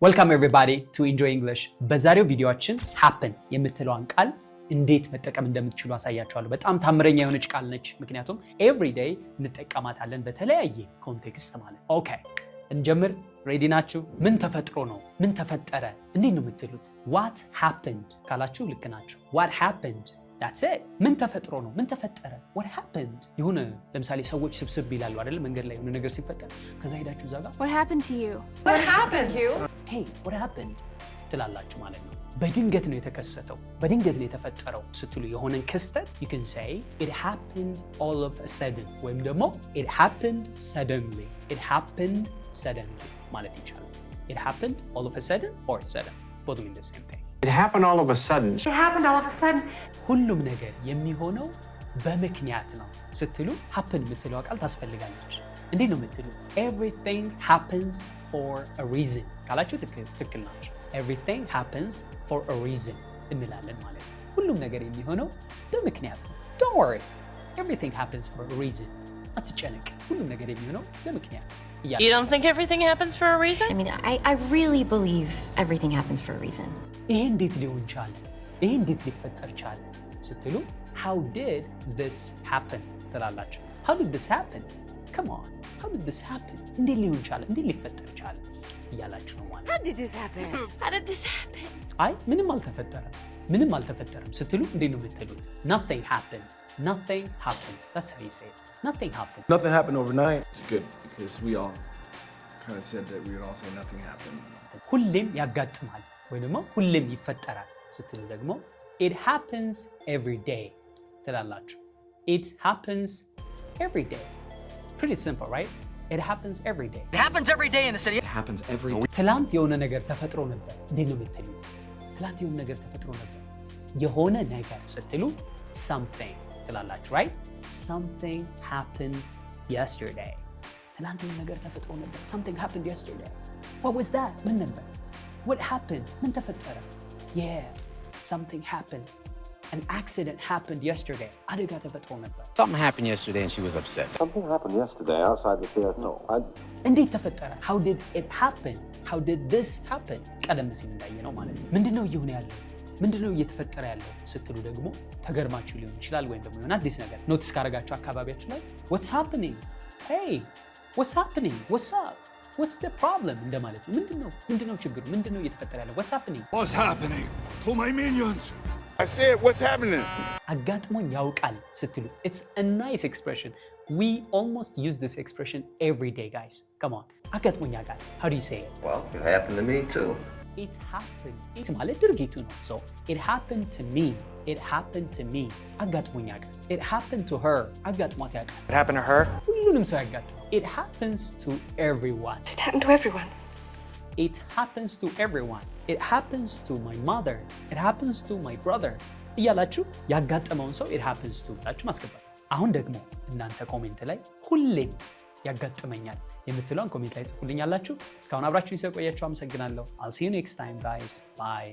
Welcome everybody to Enjoy English. በዛሬው ቪዲዮአችን happen የምትለዋን ቃል እንዴት መጠቀም እንደምትችሉ አሳያችኋለሁ። በጣም ታምረኛ የሆነች ቃል ነች። ምክንያቱም every day እንጠቀማታለን በተለያየ ኮንቴክስት ማለት። ኦኬ እንጀምር። ሬዲ ናችሁ? ምን ተፈጥሮ ነው? ምን ተፈጠረ? እንዴት ነው የምትሉት? What happened ካላችሁ ልክ ናችሁ። What happened? That's it. ምን ተፈጥሮ ነው? ምን ተፈጠረ? What happened? ይሁን ለምሳሌ ሰዎች ስብስብ ይላሉ አይደል? መንገድ ላይ የሆነ ነገር ሲፈጠር ከዛ ሄዳችሁ እዛ ጋር What happened to you? What happened to you? Hey, what happened? ትላላችሁ ማለት ነው። በድንገት ነው የተከሰተው፣ በድንገት ነው የተፈጠረው ስትሉ የሆነን ክስተት you can say it happened all of a sudden ወይም ደግሞ it happened suddenly. It happened suddenly ማለት ይቻላል። It happened all of a sudden or sudden. Both mean the same thing. It happened all of a sudden. It happened all of a sudden. ሁሉም ነገር የሚሆነው በምክንያት ነው ስትሉ happen የምትለው ቃል ታስፈልጋለች። እንዴት ነው የምትሉት? Everything happens for a reason ካላችሁ ትክክል ናችሁ። Everything happens for a reason እንላለን ማለት ነው። ሁሉም ነገር የሚሆነው በምክንያት ነው። Don't worry. Everything happens for a reason. አትጨነቅ። ሁሉም ነገር የሚሆነው በምክንያት። You don't think everything happens for a reason? I mean, I really believe everything happens for a reason. ይሄ እንዴት ሊሆን ቻለ? ይሄ እንዴት ሊፈጠር ቻለ ስትሉ how did this happen ትላላችሁ። How did this happen? Come on. How did this happen? እንዴት ሊሆን ቻለ? እንዴት ሊፈጠር ቻለ እያላችሁ ነው ማለት። How did this happen? How did this happen? አይ ምንም አልተፈጠረም፣ ምንም አልተፈጠረም ስትሉ እንዴት ነው የምትሉት? Nothing happened. Nothing happened. That's how you say it. Nothing happened. Nothing happened overnight. It's good because we all kind of said that we would all say nothing happened. ሁሌም ያጋጥማል ወይ ደግሞ ሁሌም ይፈጠራል ስትሉ ደግሞ it happens every day ትላላችሁ። It happens every day. Pretty simple, right? It happens every day. It happens every day in the city. It happens every day. ትላንት የሆነ ነገር ተፈጥሮ ነበር። እንዴት ነው የምትሉት? ትላንት የሆነ ነገር ተፈጥሮ ነበር። የሆነ ነገር ስትሉ something ትላላችሁ, right? Something happened yesterday. ትላንት የሆነ ነገር ተፈጥሮ ነበር. Something happened yesterday. What was that? ምን ነበር? What happened? ምን ተፈጠረ? Yeah, something happened. An accident happened yesterday. አደጋ ተፈጥሮ ነበር. Something happened yesterday and she was upset. Something happened yesterday outside the theater. እንዴት ተፈጠረ? How did it happen? How did this happen? ቀደም ሲል እንዳየነው ማለት ነው። ምንድነው እየሆነ ያለው? ምንድነው እየተፈጠረ ያለው ስትሉ ደግሞ ተገርማችሁ ሊሆን ይችላል ወይም ደግሞ የሆነ አዲስ ነገር ኖቲስ ካደረጋችሁ አካባቢያችሁ ላይ what's happening? Hey, what's happening? What's up? What's the problem? እንደማለት ነው። ምንድነው ችግሩ? ምንድነው እየተፈጠረ ያለው? What's happening? What's happening? To my minions. I said, what's happening? አጋጥሞኝ ያውቃል ስትሉ it's a nice expression. We almost use this expression every day, guys. Come on. አጋጥሞኝ ያውቃል. How do you say it? Well, it happened to me too. It happened. It ማለት ድርጊቱ ነው. So, it happened to me. It happened to me. አጋጥሞኝ ያውቃል. It happened to her. አጋጥሟት ያውቃል. What happened to her? ሁሉንም ሰው ያጋጥማል. It happens to everyone. It happened to everyone. It happens to everyone. It happens to my mother. It happens to my brother. እያላችሁ ያጋጠመውን ሰው it happens to ብላችሁ ማስገባት። አሁን ደግሞ እናንተ ኮሜንት ላይ ሁሌም ያጋጥመኛል የምትለውን ኮሜንት ላይ ጽፉልኛላችሁ። እስካሁን አብራችሁኝ ስለቆያችሁ አመሰግናለሁ። I'll see you next time, guys. Bye.